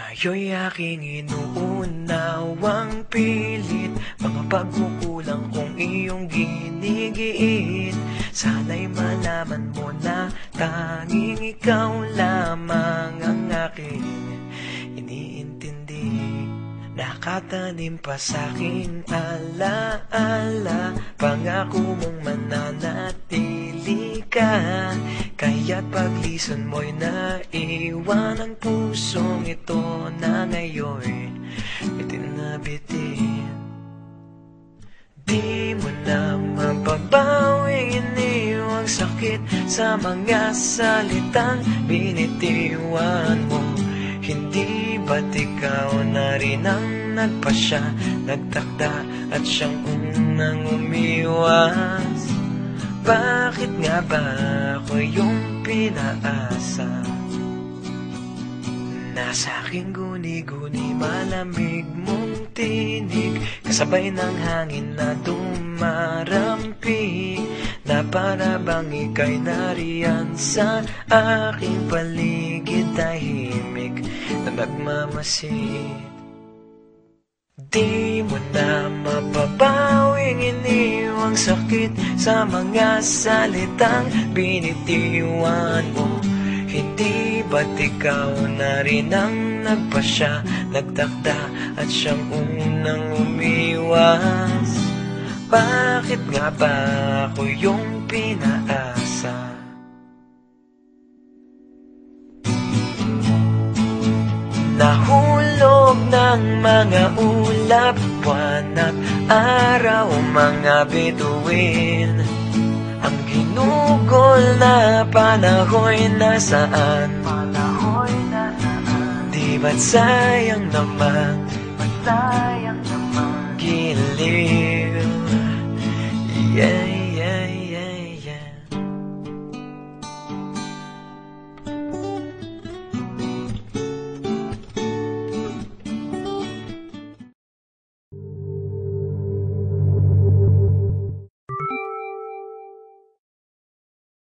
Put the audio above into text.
Ngayo'y aking inuunawang pilit mga pagkukulang kong iyong ginigiit. Sana'y malaman mo na tanging ikaw lamang ang aking iniintindi. Nakatanim pa sa'king alaala, pangako mong mananatili ka. Kaya't paglison mo'y naiwan ang pusong ito na ngayon itinabitin. Di mo na mapabawing iniwang sakit sa mga salitang binitiwan mo. Hindi ba't ikaw na rin ang nagpasya, nagtakda at siyang unang umiwas? Bakit nga ba ako yung pinaasa? Nasa aking guni-guni malamig mong tinig, kasabay ng hangin na dumarampi, na para bang ika'y nariyan sa aking paligid, tahimik na nagmamasid. Di mo na mapabawing iniwang sakit sa mga salitang binitiwan mo. Hindi ba't ikaw na rin ang nagpasya, nagtakda at siyang unang umiwas? Bakit nga ba ako yung pinaasa? Nahulog ng mga ulap, buwan at araw, mga bituin. Ang ginugol na panahon'y nasaan? Di ba't sayang naman? Giliw, yeah.